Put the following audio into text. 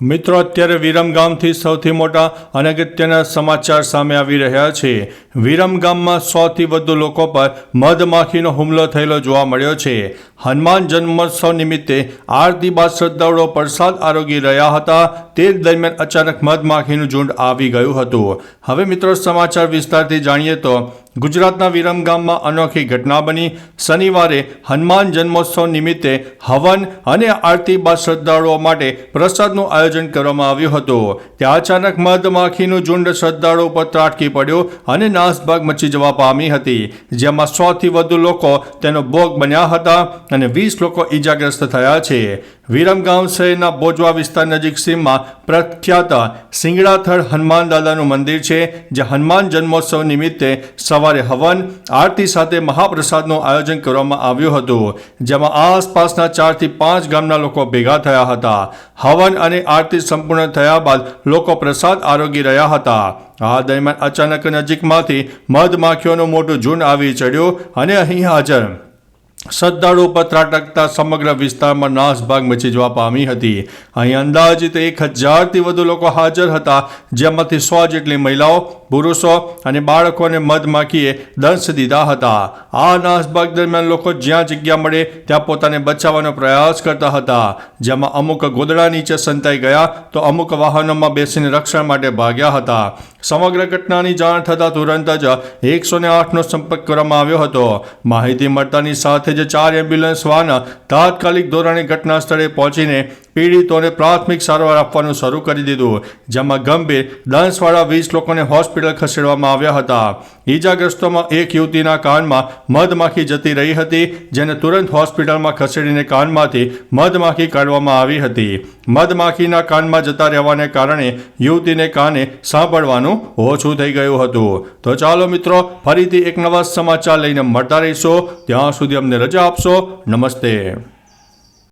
મિત્રો અત્યારે વિરમગામથી સૌથી મોટા અને અગત્યના સમાચાર સામે આવી રહ્યા છે। વિરમગામમાં 100થી વધુ લોકો પર મધમાખીનો હુમલો થયેલો જોવા મળ્યો છે। હનુમાન જન્મોત્સવ નિમિત્તે આરતી બાદ શ્રદ્ધાળુઓ પ્રસાદ આરોગી રહ્યા હતા તે દરમિયાન અચાનક મધમાખીનું ઝુંડ આવી ગયું હતું। હવે મિત્રો સમાચાર વિસ્તારથી જાણીએ તો ગુજરાતના વિરમગામમાં અનોખી ઘટના બની। શનિવારે હનુમાન જન્મોત્સવ નિમિત્તે હવન અને આરતી બાદ શ્રદ્ધાળુઓ માટે પ્રસાદનું આયોજન કરવામાં આવ્યું હતું। ત્યાં અચાનક મધમાખીનું ઝુંડ શ્રદ્ધાળુઓ પર ત્રાટકી પડ્યું અને નાસભાગ મચી જવા પામી હતી, જેમાં 100થી વધુ લોકો તેનો ભોગ બન્યા હતા અને 20 લોકો ઈજાગ્રસ્ત થયા છે। વિરમગામ શહેરના બોજવા વિસ્તાર નજીક સીમમાં પ્રખ્યાત સિંગડાથળ હનુમાન દાદાનું મંદિર છે, જે હનુમાન જન્મોત્સવ નિમિત્તે સવારે હવન આરતી સાથે મહાપ્રસાદનું આયોજન કરવામાં આવ્યું હતું, જેમાં આસપાસના 4થી 5 ગામના લોકો ભેગા થયા હતા। હવન અને આરતી સંપૂર્ણ થયા બાદ લોકો પ્રસાદ આરોગી રહ્યા હતા। આ દરમિયાન અચાનક નજીકમાંથી મધમાખીઓનું મોટું ઝુંડ આવી ચડ્યું અને અહીં હાજર શ્રદ્ધાળુઓ પર ત્રાટકતા સમગ્ર વિસ્તારમાં નાસભાગ મચી જવા પામી હતી। અહીં અંદાજિત 1000થી વધુ લોકો હાજર હતા, જેમાંથી 100 જેટલી મહિલાઓ, પુરુષો અને બાળકોને મધમાખીએ દંશ દીધા હતા। આ નાસભાગ દરમિયાન લોકો જ્યાં જગ્યા મળે ત્યાં પોતાને બચાવવાનો પ્રયાસ કરતા હતા, જેમાં અમુક ગોદડા નીચે સંતાઈ ગયા તો અમુક વાહનોમાં બેસીને રક્ષણ માટે ભાગ્યા હતા। સમગ્ર ઘટનાની જાણ થતાં તુરંત જ 108નો સંપર્ક કરવામાં આવ્યો હતો। માહિતી મળતાની સાથે જ 4 એમ્બ્યુલન્સ વાહન તાત્કાલિક ધોરણે ઘટના સ્થળે પહોંચીને પીડિતોને પ્રાથમિક સારવાર આપવાનું શરૂ કરી દીધું, જેમાં ગંભીર દંશવાળા 20 લોકોને હોસ્પિટલ ખસેડવામાં આવ્યા હતા। ઈજાગ્રસ્તોમાં એક યુવતીના કાનમાં મધમાખી જતી રહી હતી, જેને તુરંત હોસ્પિટલમાં ખસેડીને કાનમાંથી મધમાખી કાઢવામાં આવી હતી। મધમાખીના કાનમાં જતા રહેવાને કારણે યુવતીને કાને સાંભળવાનું ઓછું થઈ ગયું હતું। તો ચાલો મિત્રો, ફરીથી એક નવા સમાચાર લઈને મળતા રહીશો, ત્યાં સુધી અમને રજા આપશો। નમસ્તે।